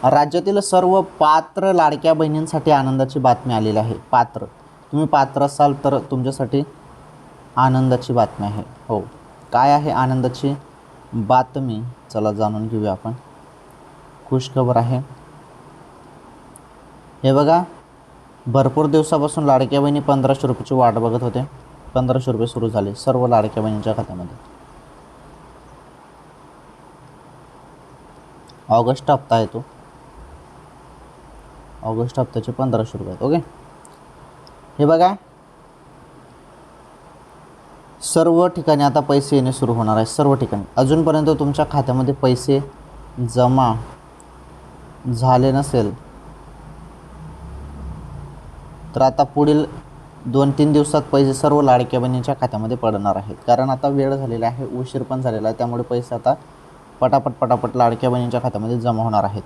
राज्यातील सर्व पात्र लाडक्या बहिणींसाठी आनंदाची बातमी आलेली आहे. पात्र, तुम्ही पात्र असाल तर तुमच्यासाठी आनंदाची बातमी आहे. हो, काय आहे आनंदाची बातमी? चला जाणून घेऊया आपण. खुशखबर आहे. हे बघा, भरपूर दिवसापासून लाडक्या बहिणी 1500 रुपयाची वाट बघत होते. 1500 रुपये सुरू झाले सर्व लाडक्या बहिणींच्या खात्यामध्ये. ऑगस्ट हप्ता आहे तो. ऑगस्ट हप्त्याचे 1500 रुपये. ओके, हे बघा, सर्व ठिकाणी आता पैसे येणे सुरू होणार आहे. सर्व ठिकाणी. अजूनपर्यंत तुमच्या खात्यामध्ये पैसे जमा झाले नसेल तर आता पुढील 2-3 दिवसात पैसे सर्व लाडक्या बहिणींच्या खात्यामध्ये पडणार आहेत. कारण आता वेळ झालेला आहे, उशीर पण झालेला आहे, त्यामुळे पैसे आता पटापट लाडक्या बहिणींच्या खात्यामध्ये जमा होणार आहेत.